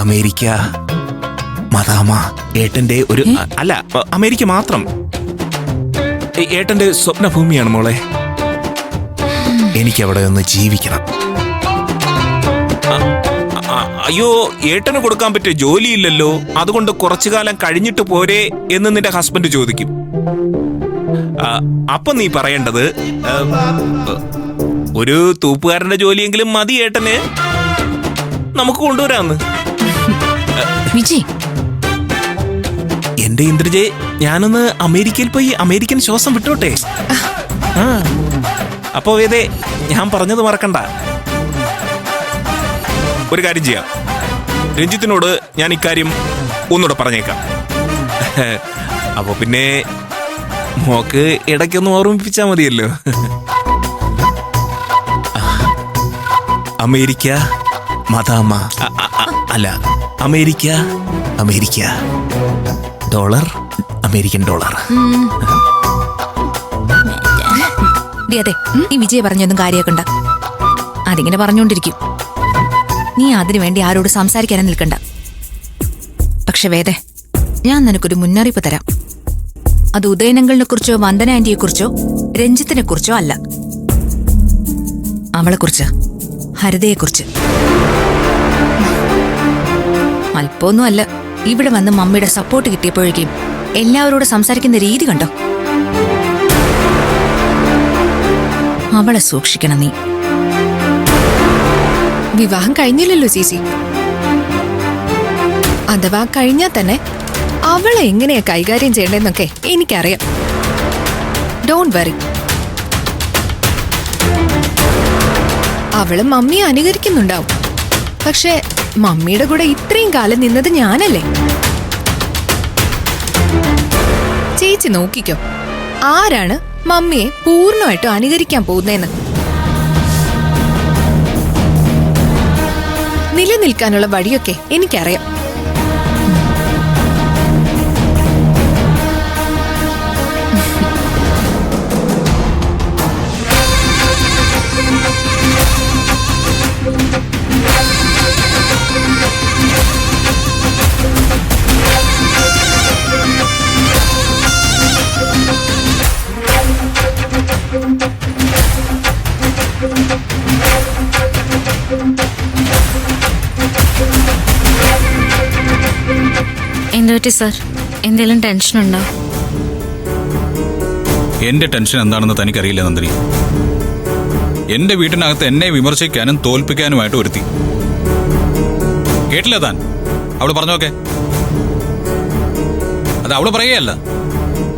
America മദാമ ഏട്ടന്റെ ഒരു അല്ല അമേരിക്ക മാത്രം ഏട്ടന്റെ സ്വപ്നഭൂമിയാണ് മോളെ. എനിക്കവിടെ ഒന്ന് ജീവിക്കണം. അയ്യോ, ഏട്ടന് കൊടുക്കാൻ പറ്റിയ ജോലിയില്ലല്ലോ, അതുകൊണ്ട് കുറച്ചു കാലം കഴിഞ്ഞിട്ട് പോരെ എന്ന് നിന്റെ ഹസ്ബൻഡ് ചോദിക്കും. അപ്പൊ നീ പറയേണ്ടത് ഒരു തൂപ്പുകാരന്റെ ജോലിയെങ്കിലും മതി ഏട്ടന്, നമുക്ക് കൊണ്ടുവരാന്ന്. വിജയ്, എന്റെ ഇന്ദ്രജയെ, ഞാനൊന്ന് അമേരിക്കയിൽ പോയി അമേരിക്കൻ ശ്വാസം വിട്ടോട്ടെ. അപ്പോ വേദേ, ഞാൻ പറഞ്ഞത് മറക്കണ്ട. ഒരു കാര്യം ചെയ്യാം, രഞ്ജിത്തിനോട് ഞാൻ ഇക്കാര്യം ഒന്നുകൂടെ പറഞ്ഞേക്കാം. അപ്പൊ പിന്നെ മോക്ക് ഇടയ്ക്കൊന്ന് ഓർമ്മിപ്പിച്ചാ മതിയല്ലോ. അമേരിക്ക മദാമ, അല്ല America America dollar, American dollar. അതെ, നീ വിജയ് പറഞ്ഞൊന്നും കാര്യമാക്കണ്ട. അതിങ്ങനെ പറഞ്ഞോണ്ടിരിക്കും. നീ അതിനു വേണ്ടി ആരോട് സംസാരിക്കാനും നിൽക്കണ്ട. പക്ഷെ വേദേ, ഞാൻ നിനക്കൊരു മുന്നറിയിപ്പ് തരാം. അത് ഉദയനങ്ങളിനെ കുറിച്ചോ വന്ദന ആന്റിയെ കുറിച്ചോ രഞ്ജിത്തിനെ കുറിച്ചോ അല്ല. അവളെക്കുറിച്ച്, ഹരിതയെക്കുറിച്ച്. അല്പമൊന്നും അല്ല, ഇവിടെ വന്ന് മമ്മിയുടെ സപ്പോർട്ട് കിട്ടിയപ്പോഴേക്കും എല്ലാവരോടും സംസാരിക്കുന്ന രീതി കണ്ടോ? അവളെ സൂക്ഷിക്കണം നീ. വിവാഹം കഴിഞ്ഞില്ലല്ലോ ചേച്ചി. അഥവാ കഴിഞ്ഞാൽ തന്നെ അവളെ എങ്ങനെയാ കൈകാര്യം ചെയ്യേണ്ടതെന്നൊക്കെ എനിക്കറിയാം. Don't worry. അവള് മമ്മിയെ അനുകരിക്കുന്നുണ്ടാവും. പക്ഷെ മമ്മിയുടെ കൂടെ ഇത്രയും കാലം നിന്നത് ഞാനല്ലേ. ചേച്ചി നോക്കിക്കോ, ആരാണ് മമ്മിയെ പൂർണ്ണമായിട്ടും അനുകരിക്കാൻ പോകുന്നതെന്ന്. നിലനിൽക്കാനുള്ള വഴിയൊക്കെ എനിക്കറിയാം. എന്തുപറ്റി സർ? എന്തെങ്കിലും ടെൻഷനുണ്ടോ? എന്റെ ടെൻഷൻ എന്താണെന്ന് തനിക്കറിയില്ല നന്ദിനി. എന്റെ വീട്ടിനകത്ത് എന്നെ വിമർശിക്കാനും തോൽപ്പിക്കാനുമായിട്ട് ഒരുത്തി. കേട്ടില്ല താൻ? അവള് പറഞ്ഞോക്കെ. അത് അവള് പറയുകയല്ല,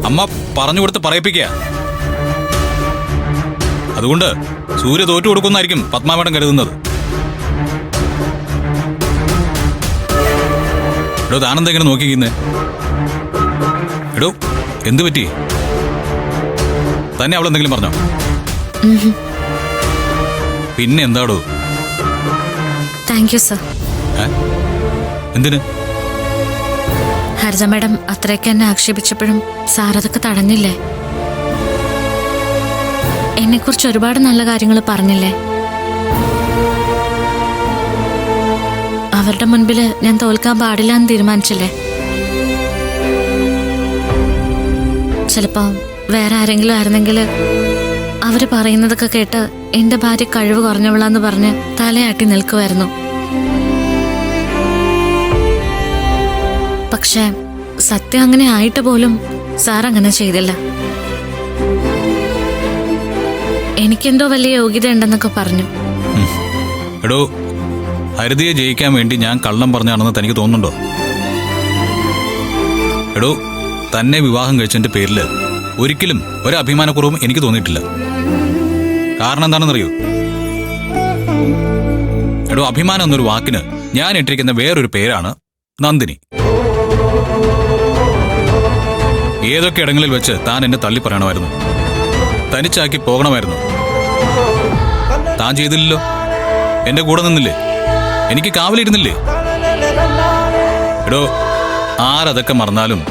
അമ്മ പറഞ്ഞു കൊടുത്ത് പറയിപ്പിക്കുക. അതുകൊണ്ട് സൂര്യ തോറ്റു കൊടുക്കുന്നായിരിക്കും പത്മാമേടം കരുതുന്നത്. എടോ, താനെന്തെങ്കിലും നോക്കിക്കുന്നേ? എടോ, എന്തു പറ്റി? തന്നെ അവളെന്തെങ്കിലും പറഞ്ഞോ? പിന്നെ എന്താടോ? Thank you sir. എന്തിന്? ഹരിത മാഡം അത്രയൊക്കെ എന്നെ ആക്ഷേപിച്ചപ്പോഴും സാർ അതൊക്കെ തടഞ്ഞില്ലേ? എന്നെക്കുറിച്ച് ഒരുപാട് നല്ല കാര്യങ്ങൾ പറഞ്ഞില്ലേ? അവരുടെ മുൻപില് ഞാൻ തോൽക്കാൻ പാടില്ല എന്ന് തീരുമാനിച്ചില്ലേ? ചിലപ്പോ വേറെ ആരെങ്കിലും ആയിരുന്നെങ്കിൽ അവര് പറയുന്നതൊക്കെ കേട്ട് എന്റെ ഭാര്യ കഴിവ് കുറഞ്ഞവളാന്ന് പറഞ്ഞ് തലയാട്ടി നിൽക്കുമായിരുന്നു. പക്ഷെ സത്യം അങ്ങനെ ആയിട്ട് പോലും സാർ അങ്ങനെ ചെയ്തില്ല. എനിക്കെന്തോ വലിയ യോഗ്യത ഉണ്ടെന്നൊക്കെ പറഞ്ഞു. എടോ, ഹരിതയെ ജയിക്കാൻ വേണ്ടി ഞാൻ കള്ളം പറഞ്ഞാണെന്ന് തനിക്ക് തോന്നുന്നുണ്ടോ? എടോ, തന്നെ വിവാഹം കഴിച്ചതിന്റെ പേരില് ഒരിക്കലും ഒരു അഭിമാനക്കുറവും എനിക്ക് തോന്നിയിട്ടില്ല. കാരണം എന്താണെന്നറിയോ? എടോ, അഭിമാനം എന്നൊരു വാക്കിന് ഞാൻ ഇട്ടിരിക്കുന്ന വേറൊരു പേരാണ് നന്ദിനി. ഏതൊക്കെ ഇടങ്ങളിൽ വെച്ച് താൻ എന്നെ തള്ളി പറയണമായിരുന്നു, തനിച്ചാക്കി പോകണമായിരുന്നു. താൻ ചെയ്തില്ലല്ലോ. എന്റെ കൂടെ നിന്നില്ലേ, എനിക്ക് കാവലിരുന്നില്ലേ? എടോ, ആരതൊക്കെ മറന്നാലും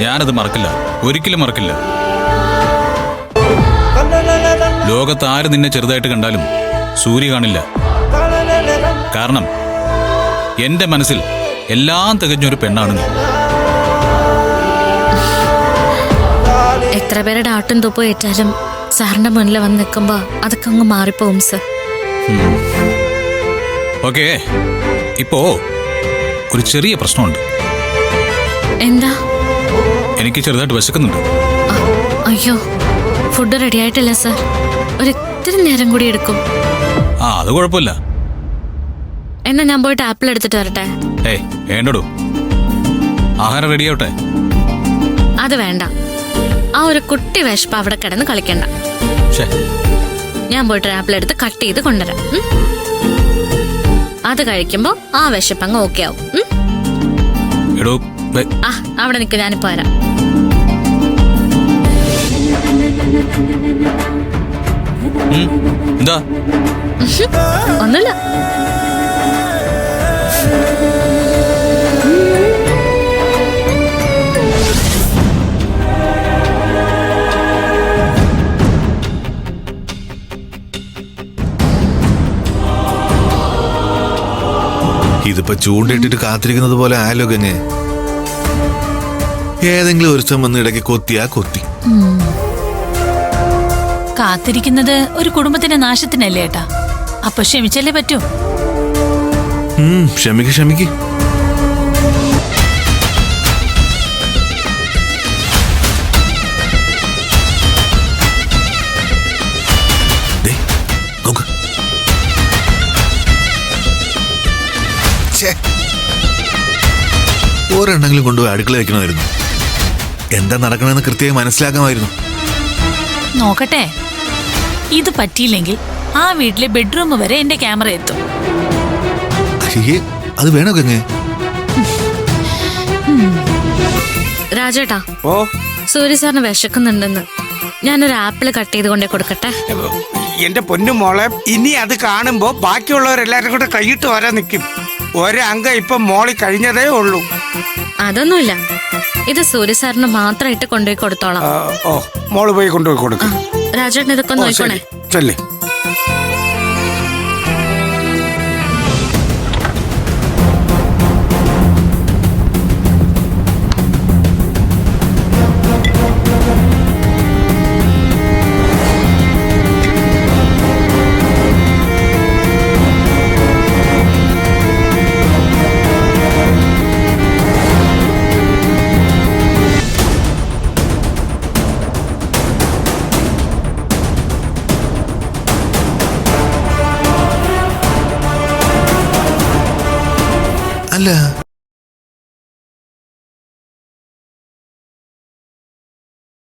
ഞാനത് മറക്കില്ല, ഒരിക്കലും മറക്കില്ല. ലോകത്ത് ആര് നിന്നെ ചെറുതായിട്ട് കണ്ടാലും സൂര്യ കാണില്ല. കാരണം എന്റെ മനസ്സിൽ എല്ലാം തികഞ്ഞൊരു പെണ്ണാണ് നീ. എത്ര പേരുടെ ആട്ടും തുപ്പും ഏറ്റാലും സാറിന്റെ മുന്നിൽ വന്ന് നിൽക്കുമ്പോ അതൊക്കെ അങ്ങ് മാറിപ്പോവും സർ. ഓക്കേ, ഇപ്പോ ഒരു ചെറിയ പ്രശ്നമുണ്ട്. എന്താ? എനിക്ക് ചെറുതായിട്ട് വിശക്കുന്നുണ്ട്. അയ്യോ, ഫുഡ് റെഡി ആയിട്ടില്ല സർ. ഒരു ഇത്തിരി നേരം കൂടി എടുക്കും. അത് കുഴപ്പമില്ല. എന്നാ ഞാൻ പോയിട്ട് ആപ്പിൾ എടുത്തിട്ട് വരട്ടെ? ഏയ് വേണ്ടടൂ, ആഹാരം റെഡിയാവട്ടെ. അത് വേണ്ട, ആ ഒരു കുട്ടി വിശപ്പ് അവിടെ കിടന്ന് കളിക്കണ്ട. ഞാൻ പോയിട്ട് ആപ്പിൾ എടുത്ത് കട്ട് ചെയ്ത് കൊണ്ടുവരാം. അത് കഴിക്കുമ്പോ ആ വിശപ്പങ്ങ് ഓക്കെ ആവും. അവിടെ നിൽക്ക്, ഞാനിപ്പോ വരാം. എന്താ? ഒന്നുമില്ല. ഇതിപ്പോ ചൂണ്ടിട്ടിട്ട് കാത്തിരിക്കുന്നത് പോലെ ആയാലോ ഗംഗേ. ഏതെങ്കിലും ഒരുത്തം വന്ന് ഇടയ്ക്ക് കൊത്തിയാ കൊത്തി. കാത്തിരിക്കുന്നത് ഒരു കുടുംബത്തിന്റെ നാശത്തിനല്ലേ ഏട്ടാ? അപ്പൊ ക്ഷമിച്ചല്ലേ പറ്റൂ. ക്ഷമിക്ക് ക്ഷമിക്ക്. നോക്ക്, ഒരെണ്ണെങ്കിലും കൊണ്ടുപോയി അടുക്കള വെക്കണമായിരുന്നു. എന്താ നടക്കണമെന്ന് കൃത്യമായി മനസ്സിലാക്കാമായിരുന്നു. നോക്കട്ടെ, ഇത് പറ്റിയില്ലെങ്കിൽ ആ വീട്ടിലെ ബെഡ്റൂം വരെ എന്റെ ക്യാമറ എത്തും. അയ്യേ, അത് വേണോ ഗംഗേ? രാജേട്ടാ, ഓ സൂര്യ സാറിന് വിശക്കുന്നുണ്ടെന്ന്. ഞാനൊരു ആപ്പിൾ കട്ട് ചെയ്ത് കൊണ്ടേ കൊടുക്കട്ടെ? എന്റെ പൊന്നു മോളെ, ഇനി അത് കാണുമ്പോ ബാക്കിയുള്ളവരെല്ലാരും കൂടെ കൈയിട്ട് വരാൻ നിൽക്കും. ഒരംഗ ഇപ്പൊ മോളി കഴിഞ്ഞതേ ഉള്ളൂ. അതൊന്നുമില്ല, ഇത് സൂര്യ സാറിന് മാത്രമായിട്ട് കൊണ്ടുപോയി കൊടുത്തോളാം. ഓ, മോള് പോയി കൊണ്ടുപോയി കൊടുക്കും. രാജേട്ടൻ ഇതൊക്കെ ഒന്ന് നോക്കണേ. ചെല്ലേ. അല്ല,